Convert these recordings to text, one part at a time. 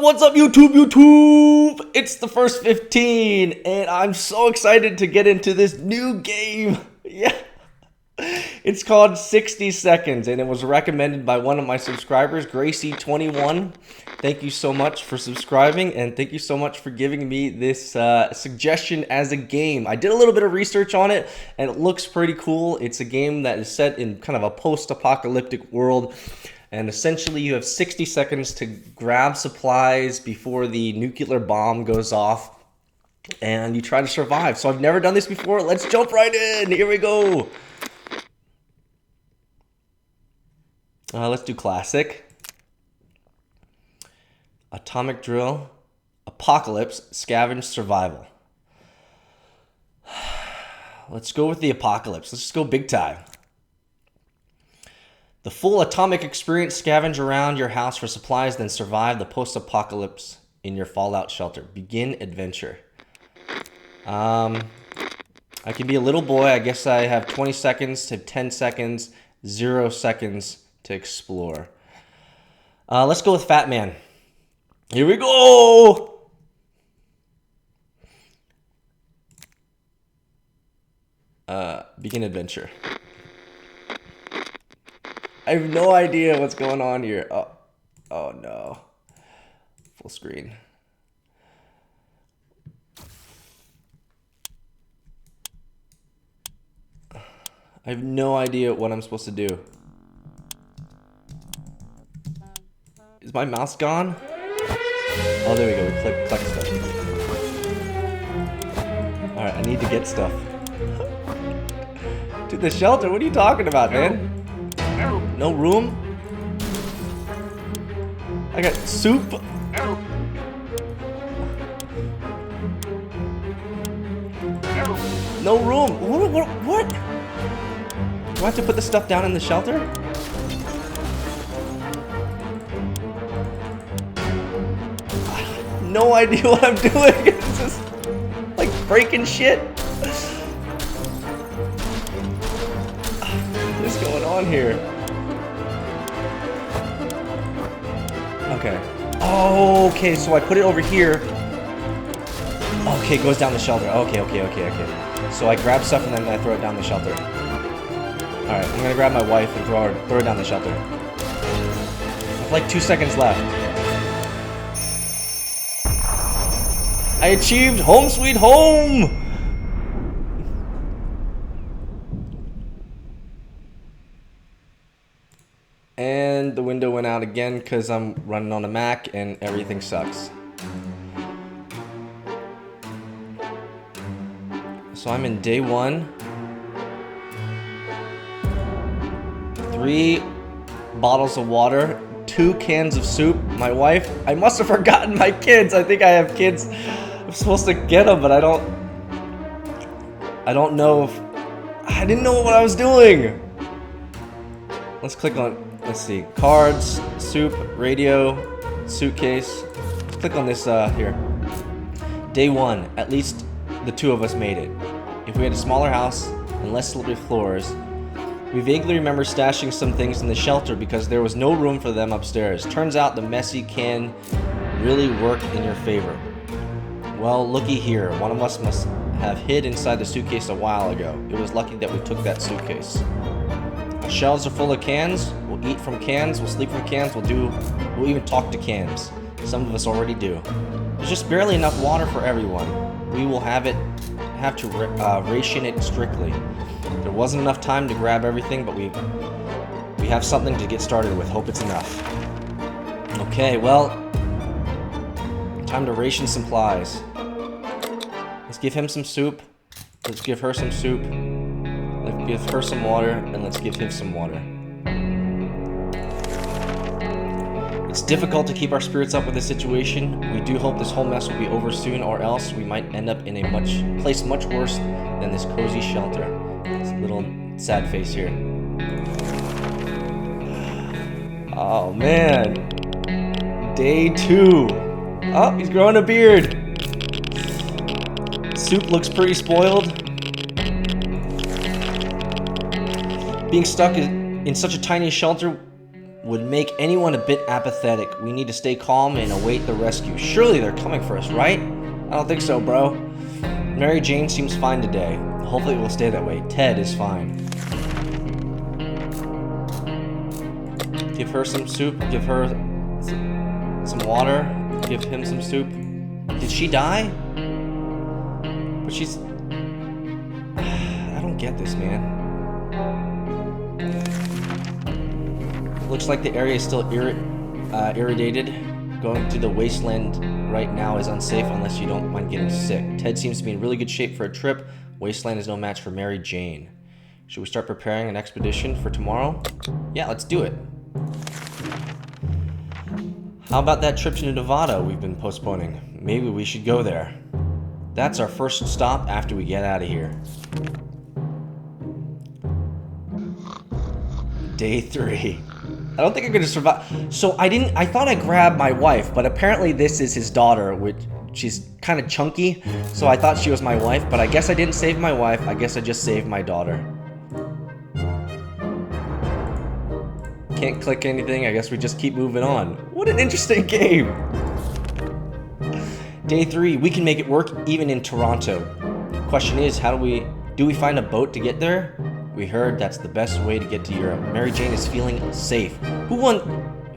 What's up, YouTube? It's the first 15, and I'm so excited to get into this new game. Yeah. It's called 60 Seconds, and it was recommended by one of my subscribers, Gracie21. Thank you so much for subscribing, and thank you so much for giving me this suggestion as a game. I did a little bit of research on it, and it looks pretty cool. It's a game that is set in kind of a post-apocalyptic world, and essentially you have 60 seconds to grab supplies before the nuclear bomb goes off, and you try to survive. So I've never done this before. Let's jump right in. Here we go. Let's do classic. Atomic drill. Apocalypse. Scavenge survival. Let's go with the apocalypse. Let's just go big time. The full atomic experience. Scavenge around your house for supplies, then survive the post-apocalypse in your fallout shelter. Begin adventure. I can be a little boy. I guess I have 20 seconds to 10 seconds. 0 seconds to explore. Let's go with Fat Man. Here we go. Begin adventure. I have no idea what's going on here. Oh no. Full screen. I have no idea what I'm supposed to do. Is my mouse gone? Oh, there we go. We collect stuff. Alright, I need to get stuff. Dude, the shelter? What are you talking about, man? No room? I got soup. No room. What? Do I have to put the stuff down in the shelter? No idea what I'm doing. It's just like breaking shit. What's going on here? Okay. Oh, okay, so I put it over here. Okay, it goes down the shelter. Okay. So I grab stuff and then I throw it down the shelter. Alright, I'm gonna grab my wife and throw her down the shelter. I have like 2 seconds left. I achieved home sweet home! And the window went out again because I'm running on a Mac and everything sucks. So I'm in day 1. 3 bottles of water, 2 cans of soup. My wife, I must have forgotten my kids. I think I have kids. I'm supposed to get them, but I don't know if... I didn't know what I was doing. Let's click on, let's see, cards, soup, radio, suitcase. Let's click on this here. Day 1, at least the 2 of us made it. If we had a smaller house and less slippery floors, we vaguely remember stashing some things in the shelter because there was no room for them upstairs. Turns out the messy can really work in your favor. Well, looky here. One of us must have hid inside the suitcase a while ago. It was lucky that we took that suitcase. Our shelves are full of cans. We'll eat from cans. We'll sleep from cans. We'll even talk to cans. Some of us already do. There's just barely enough water for everyone. We will have to ration it strictly. There wasn't enough time to grab everything, but we have something to get started with. Hope it's enough. Okay, well, time to ration supplies. Let's give him some soup. Let's give her some soup. Let's give her some water, and let's give him some water. It's difficult to keep our spirits up with this situation. We do hope this whole mess will be over soon, or else we might end up in a place much worse than this cozy shelter. This little sad face here. Oh man. Day 2. Oh, he's growing a beard. Soup looks pretty spoiled. Being stuck in such a tiny shelter would make anyone a bit apathetic. We need to stay calm and await the rescue. Surely they're coming for us, right? I don't think so, bro. Mary Jane seems fine today. Hopefully it will stay that way. Ted is fine. Give her some soup. Give her some water. Give him some soup. Did she die? But she's... I don't get this, man. Looks like the area is still irradiated. Going to the wasteland right now is unsafe unless you don't mind getting sick. Ted seems to be in really good shape for a trip. Wasteland is no match for Mary Jane. Should we start preparing an expedition for tomorrow? Yeah, let's do it. How about that trip to Nevada we've been postponing? Maybe we should go there. That's our first stop after we get out of here. Day 3. I don't think I'm gonna survive. So I thought I grabbed my wife, but apparently this is his daughter, which she's kind of chunky. So I thought she was my wife, but I guess I didn't save my wife. I guess I just saved my daughter. Can't click anything. I guess we just keep moving on. What an interesting game. Day 3, we can make it work even in Toronto. Question is, how do we find a boat to get there? We heard that's the best way to get to Europe. Mary Jane is feeling safe. Who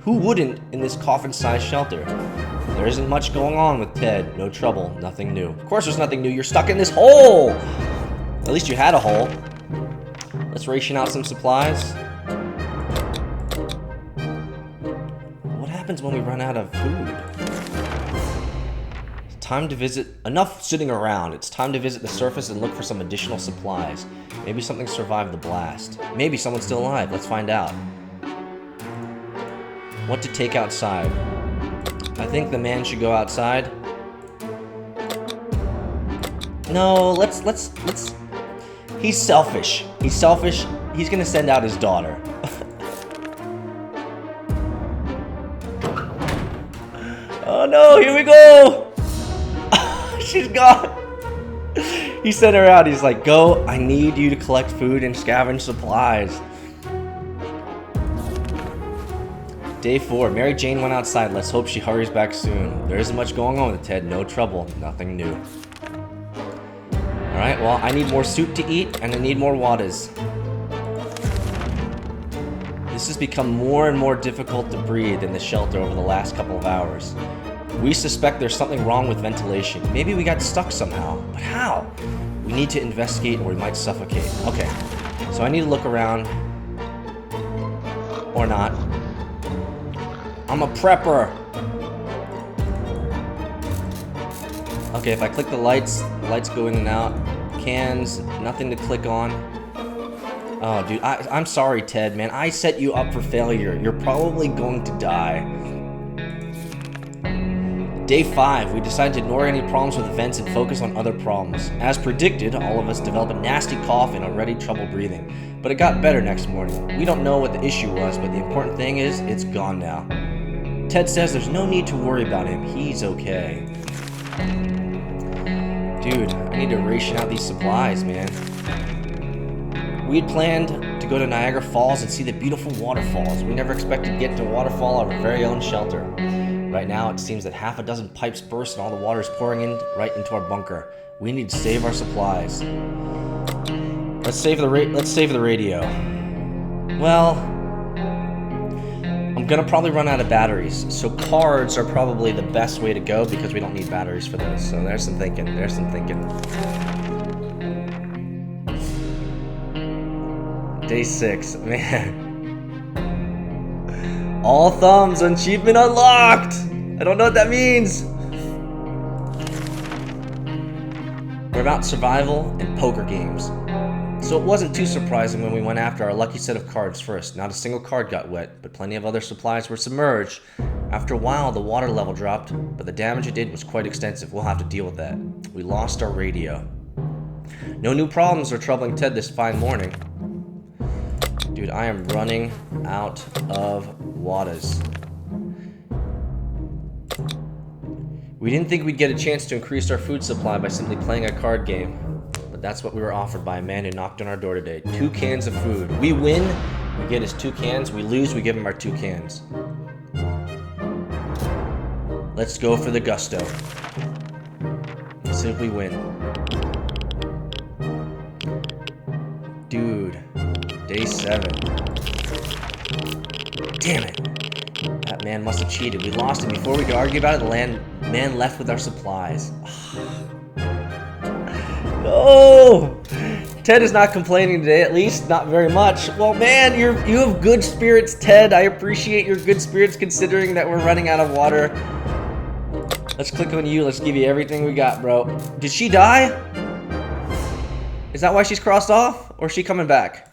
wouldn't in this coffin-sized shelter? There isn't much going on with Ted. No trouble, nothing new. Of course there's nothing new. You're stuck in this hole! At least you had a hole. Let's ration out some supplies. What happens when we run out of food? Time to visit. Enough sitting around. It's time to visit the surface and look for some additional supplies. Maybe something survived the blast. Maybe someone's still alive. Let's find out. What to take outside? I think the man should go outside. No, let's. He's selfish. He's selfish. He's gonna send out his daughter. Oh no, here we go! She's gone. He sent her out. He's like, go, I need you to collect food and scavenge supplies. Day 4, Mary Jane went outside. Let's hope she hurries back soon. There isn't much going on with Ted. No trouble. Nothing new. Alright, well, I need more soup to eat, and I need more waters. This has become more and more difficult to breathe in the shelter over the last couple of hours. We suspect there's something wrong with ventilation. Maybe we got stuck somehow. But how? We need to investigate or we might suffocate. Okay, so I need to look around. Or not. I'm a prepper. Okay, if I click the lights go in and out. Cans, nothing to click on. Oh, dude, I'm sorry, Ted, man. I set you up for failure. You're probably going to die. Day 5, we decided to ignore any problems with the vents and focus on other problems. As predicted, all of us developed a nasty cough and already trouble breathing. But it got better next morning. We don't know what the issue was, but the important thing is, it's gone now. Ted says there's no need to worry about him. He's okay. Dude, I need to ration out these supplies, man. We had planned to go to Niagara Falls and see the beautiful waterfalls. We never expected to get to a waterfall at our very own shelter. Right now, it seems that half a dozen pipes burst and all the water is pouring in right into our bunker. We need to save our supplies. Let's save the radio. Well, I'm gonna probably run out of batteries, so cards are probably the best way to go because we don't need batteries for those. So there's some thinking. Day 6, man. All thumbs, achievement unlocked! I don't know what that means. We're about survival and poker games. So it wasn't too surprising when we went after our lucky set of cards first. Not a single card got wet, but plenty of other supplies were submerged. After a while, the water level dropped, but the damage it did was quite extensive. We'll have to deal with that. We lost our radio. No new problems are troubling Ted this fine morning. Dude, I am running out of waters. We didn't think we'd get a chance to increase our food supply by simply playing a card game. But that's what we were offered by a man who knocked on our door today. 2 cans of food. We win, We get his 2 cans. We lose, we give him our 2 cans. Let's go for the gusto. Let's see if we win. Dude, day 7. Damn it. That man must have cheated. We lost him. Before we could argue about it, the man left with our supplies. No! Ted is not complaining today, at least not very much. Well, man, you have good spirits, Ted. I appreciate your good spirits considering that we're running out of water. Let's click on you. Let's give you everything we got, bro. Did she die? Is that why she's crossed off? Or is she coming back?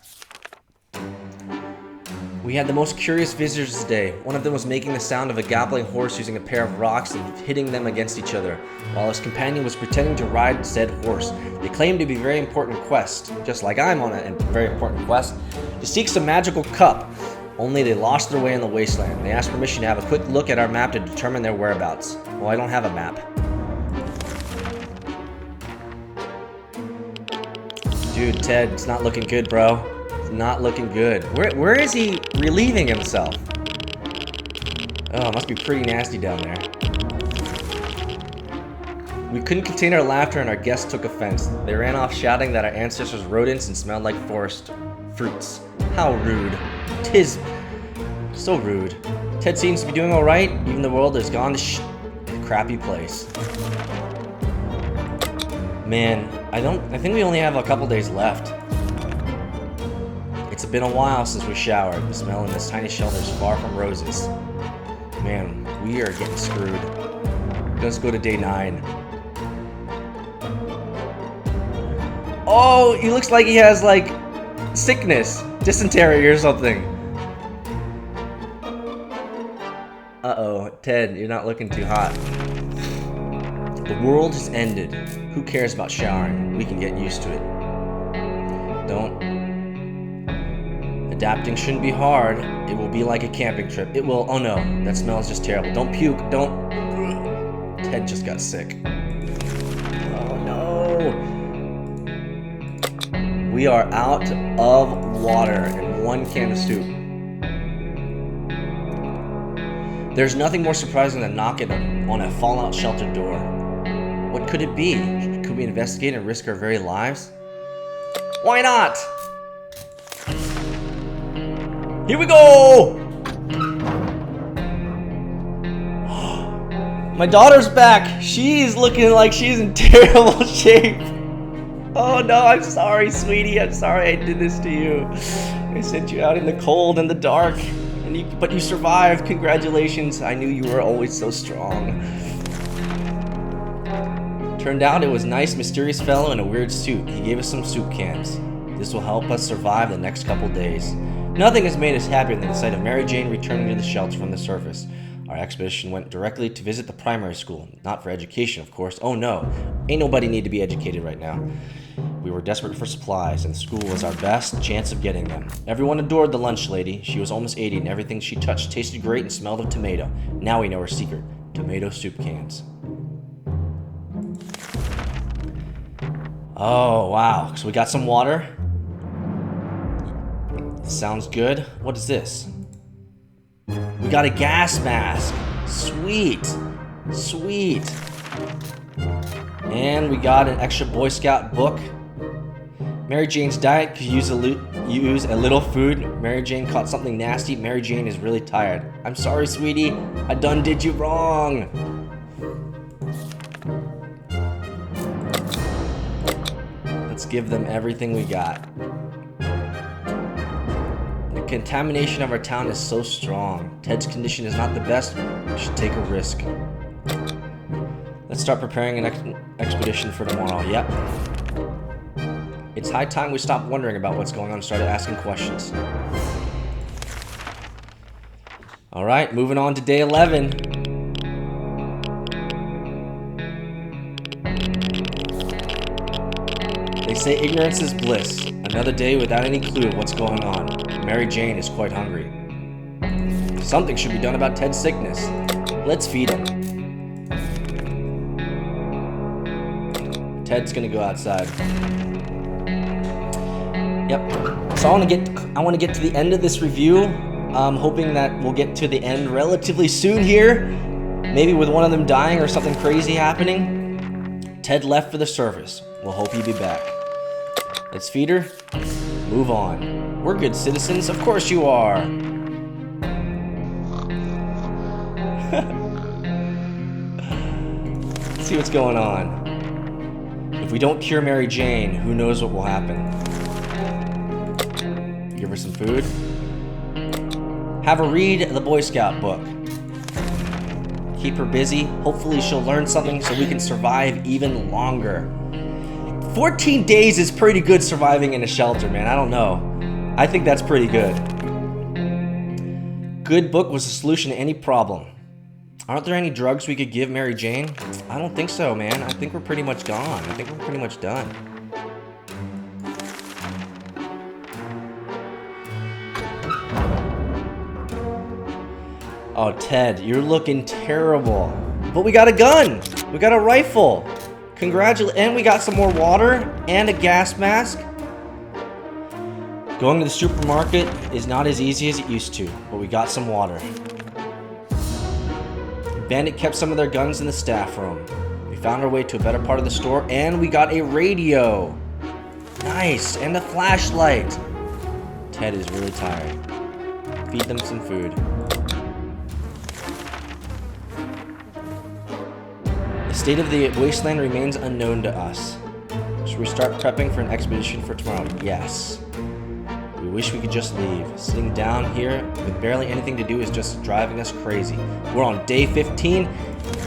We had the most curious visitors today. One of them was making the sound of a galloping horse using a pair of rocks and hitting them against each other, while his companion was pretending to ride said horse. They claimed to be a very important quest, just like I'm on a very important quest, to seek some magical cup. Only they lost their way in the wasteland. They asked permission to have a quick look at our map to determine their whereabouts. Well, I don't have a map. Dude, Ted, it's not looking good, bro. Not looking good. Where is he relieving himself? Oh, it must be pretty nasty down there. We couldn't contain our laughter and our guests took offense. They ran off shouting that our ancestors were rodents and smelled like forest fruits. How rude. 'Tis so rude. Ted seems to be doing alright, even the world has gone to a crappy place. Man, I think we only have a couple days left. It's been a while since we showered. The smell in this tiny shelter is far from roses. Man, we are getting screwed. Let's go to day 9. Oh, he looks like he has like sickness, dysentery or something. Uh-oh, Ted, you're not looking too hot. The world has ended. Who cares about showering? We can get used to it. Adapting shouldn't be hard. It will be like a camping trip. It will. Oh no, that smells just terrible. Don't puke. Don't. Ted just got sick. Oh no. We are out of water and 1 can of soup. There's nothing more surprising than knocking on a fallout shelter door. What could it be? Could we investigate and risk our very lives? Why not? Here we go! My daughter's back. She's looking like she's in terrible shape. Oh no, I'm sorry, sweetie. I'm sorry I did this to you. I sent you out in the cold and the dark, but you survived. Congratulations. I knew you were always so strong. Turned out it was a nice, mysterious fellow in a weird suit. He gave us some soup cans. This will help us survive the next couple days. Nothing has made us happier than the sight of Mary Jane returning to the shelter from the surface. Our expedition went directly to visit the primary school. Not for education, of course. Oh no, ain't nobody need to be educated right now. We were desperate for supplies, and the school was our best chance of getting them. Everyone adored the lunch lady. She was almost 80, and everything she touched tasted great and smelled of tomato. Now we know her secret. Tomato soup cans. Oh, wow. So we got some water. Sounds good. What is this? We got a gas mask. Sweet. Sweet. And we got an extra Boy Scout book. Mary Jane's diet could use a little food. Mary Jane caught something nasty. Mary Jane is really tired. I'm sorry, sweetie. I done did you wrong. Let's give them everything we got. The contamination of our town is so strong. Ted's condition is not the best. We should take a risk. Let's start preparing an expedition for tomorrow. Yep. It's high time we stopped wondering about what's going on and started asking questions. Alright, moving on to day 11. They say ignorance is bliss. Another day without any clue of what's going on. Mary Jane is quite hungry. Something should be done about Ted's sickness. Let's feed him. Ted's gonna go outside. Yep. So I want to get to the end of this review. I'm hoping that we'll get to the end relatively soon here. Maybe with one of them dying or something crazy happening. Ted left for the service. We'll hope he'll be back. Let's feed her. Move on. We're good citizens. Of course you are. Let's see what's going on. If we don't cure Mary Jane, who knows what will happen. Give her some food. Have her read the Boy Scout book. Keep her busy. Hopefully she'll learn something so we can survive even longer. 14 days is pretty good surviving in a shelter, man. I don't know. I think that's pretty good. Good book was the solution to any problem. Aren't there any drugs we could give Mary Jane? I don't think so, man. I think we're pretty much gone. I think we're pretty much done. Oh, Ted, you're looking terrible. But we got a gun. We got a rifle. And we got some more water and a gas mask. Going to the supermarket is not as easy as it used to, but we got some water. Bandit kept some of their guns in the staff room. We found our way to a better part of the store, and we got a radio. Nice, and a flashlight. Ted is really tired. Feed them some food. The state of the wasteland remains unknown to us. Should we start prepping for an expedition for tomorrow? Yes. We wish we could just leave. Sitting down here with barely anything to do is just driving us crazy. We're on day 15,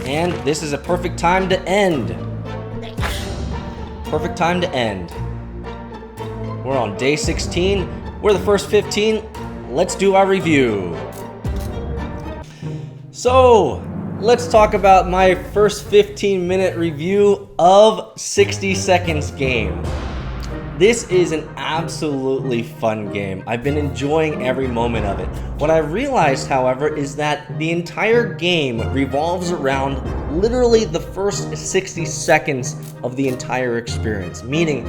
and this is a perfect time to end. Perfect time to end. We're on day 16. We're the first 15. Let's do our review. So, let's talk about my first 15-minute review of 60 Seconds game. This is an absolutely fun game. I've been enjoying every moment of it. What I realized, however, is that the entire game revolves around literally the first 60 seconds of the entire experience. Meaning,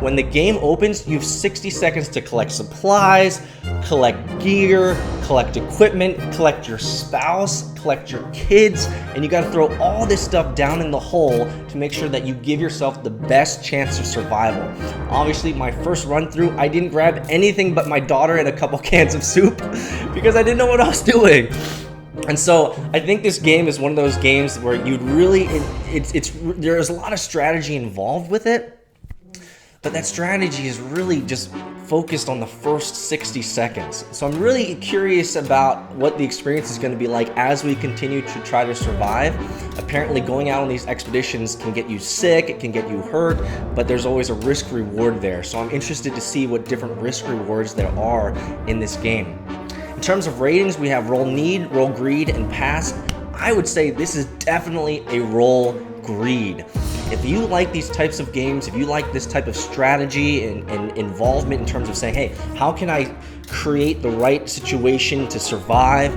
when the game opens, you have 60 seconds to collect supplies, collect gear, collect equipment, collect your spouse, collect your kids, and you gotta throw all this stuff down in the hole to make sure that you give yourself the best chance of survival. Obviously, my first run through, I didn't grab anything but my daughter and a couple cans of soup because I didn't know what I was doing. And so I think this game is one of those games where you'd really, there's a lot of strategy involved with it, but that strategy is really just focused on the first 60 seconds. So I'm really curious about what the experience is going to be like as we continue to try to survive. Apparently going out on these expeditions can get you sick, it can get you hurt, but there's always a risk reward there. So I'm interested to see what different risk rewards there are in this game. In terms of ratings, we have roll need, roll greed, and pass. I would say this is definitely a roll greed. If you like these types of games, if you like this type of strategy and involvement in terms of saying, hey, how can I create the right situation to survive?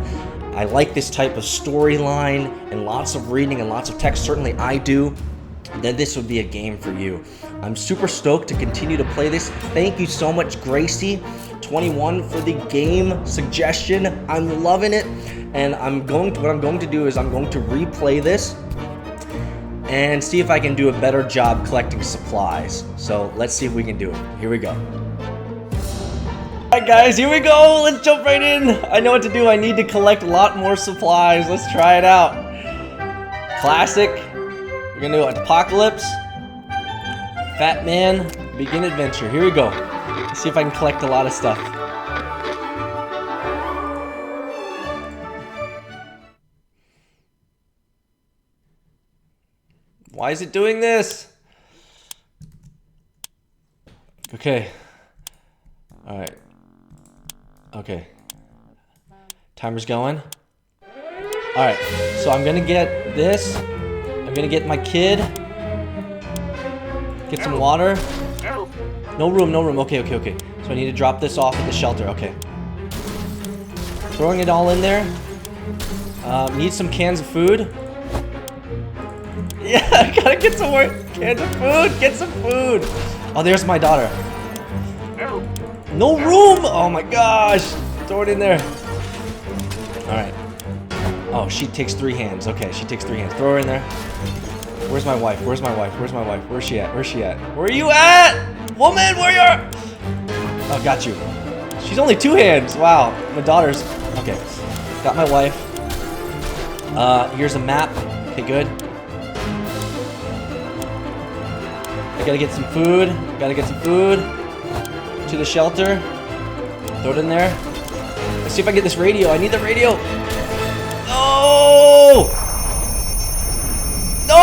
I like this type of storyline and lots of reading and lots of text, certainly I do, then this would be a game for you. I'm super stoked to continue to play this. Thank you so much, Gracie21, for the game suggestion. I'm loving it, and what I'm going to do is I'm going to replay this and see if I can do a better job collecting supplies. So let's see if we can do it. Here we go. Alright guys, here we go. Let's jump right in. I know what to do. I need to collect a lot more supplies. Let's try it out. Classic. We're gonna do Apocalypse. Fat Man. Begin Adventure. Here we go. Let's see if I can collect a lot of stuff. Why is it doing this? Okay. Alright. Okay. Timer's going. Alright, so I'm gonna get this. I'm gonna get my kid. Get some water. No room. Okay. So I need to drop this off at the shelter. Okay. Throwing it all in there. Need some cans of food. Yeah, I gotta get some more cans of food. Get some food. Oh, there's my daughter. No room! Oh my gosh! Throw it in there. Alright. Oh, she takes 3 hands. Okay, she takes 3 hands. Throw her in there. Where's my wife? Where's my wife? Where's my wife? Where's she at? Where's she at? Where are you at? Woman, where are you? Oh, got you. She's only 2 hands. Wow. My daughter's... Okay. Got my wife. Here's a map. Okay, good. I gotta get some food. Gotta get some food. To the shelter. Throw it in there. Let's see if I get this radio. I need the radio. No! No!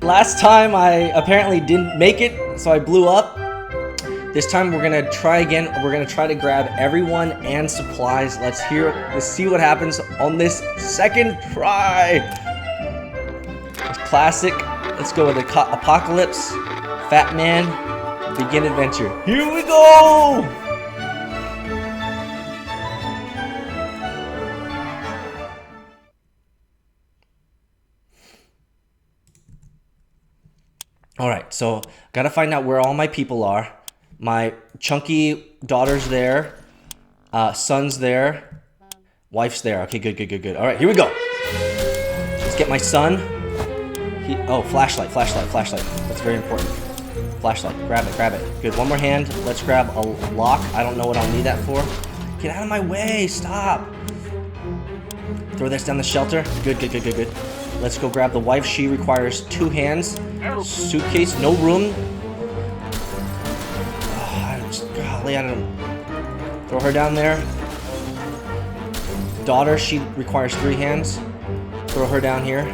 Last time I apparently didn't make it, so I blew up. This time we're gonna try again. We're gonna try to grab everyone and supplies. Let's see what happens on this second try. It's classic. Let's go with Apocalypse, Fat Man, Begin Adventure. Here we go! Alright, so gotta find out where all my people are. My chunky daughter's there. Son's there. Wife's there. Okay, good. Alright, here we go. Let's get my son. Oh, flashlight. That's very important. Flashlight. Grab it. Good. One more hand. Let's grab a lock. I don't know what I'll need that for. Get out of my way. Stop. Throw this down the shelter. Good. Let's go grab the wife. She requires 2 hands. Suitcase. No room. Golly, I don't know. Throw her down there. Daughter. She requires 3 hands. Throw her down here.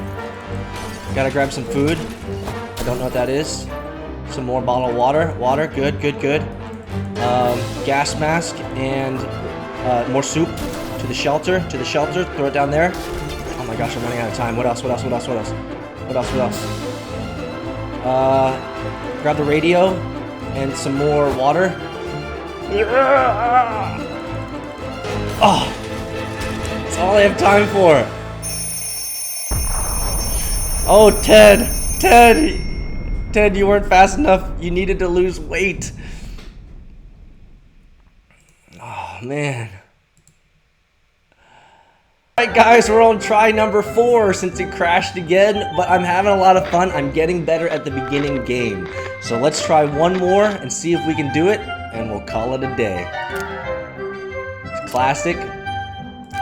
Gotta grab some food. I don't know what that is. Some more bottled water. Good. Gas mask and more soup. To the shelter. Throw it down there. Oh my gosh, I'm running out of time. What else? Grab the radio and some more water. Oh, that's all I have time for. Oh, Ted, you weren't fast enough. You needed to lose weight. Oh, man. Alright guys, we're on try number 4 since it crashed again, but I'm having a lot of fun. I'm getting better at the beginning game. So let's try one more and see if we can do it, and we'll call it a day. It's classic,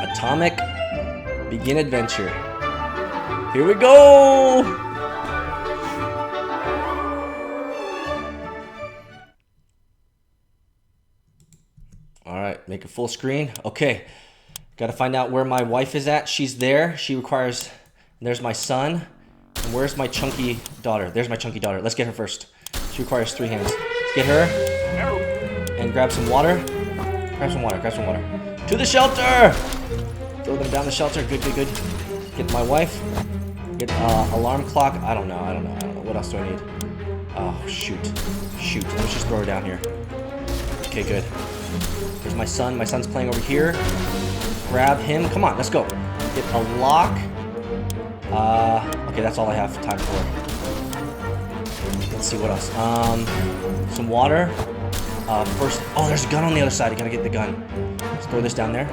atomic, begin adventure. Here we go! Alright, make it full screen. Okay. Gotta find out where my wife is at. She's there. She requires... There's my son. And where's my chunky daughter? There's my chunky daughter. Let's get her first. She requires 3 hands. Let's get her. And grab some water. Grab some water. To the shelter! Throw them down the shelter. Good. Get my wife. Get alarm clock. I don't know. What else do I need? Oh, shoot. Let's just throw her down here. Okay, good. There's my son. My son's playing over here. Grab him. Come on, let's go. Get a lock. Okay, that's all I have time for. Let's see what else. Some water. First. Oh, there's a gun on the other side. I gotta get the gun. Let's throw this down there.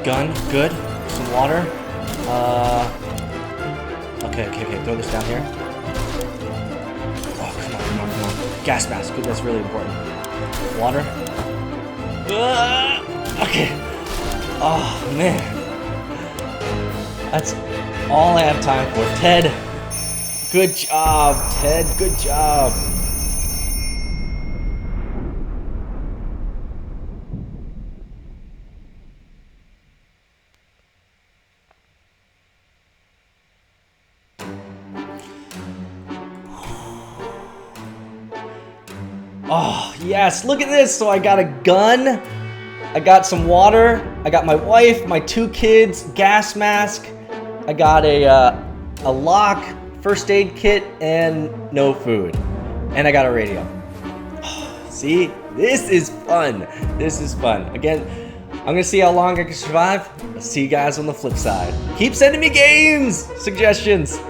Gun. Good. Some water. Okay. Throw this down here. Oh, come on. Gas mask. Good. That's really important. Water. Okay. Oh, man. That's all I have time for. Ted. Good job, Ted. Good job. Oh, yes, look at this. So I got a gun, I got some water, I got my wife, my 2 kids, gas mask, I got a lock, first aid kit, and no food. And I got a radio. See, this is fun. Again, I'm gonna see how long I can survive. I'll see you guys on the flip side. Keep sending me games suggestions.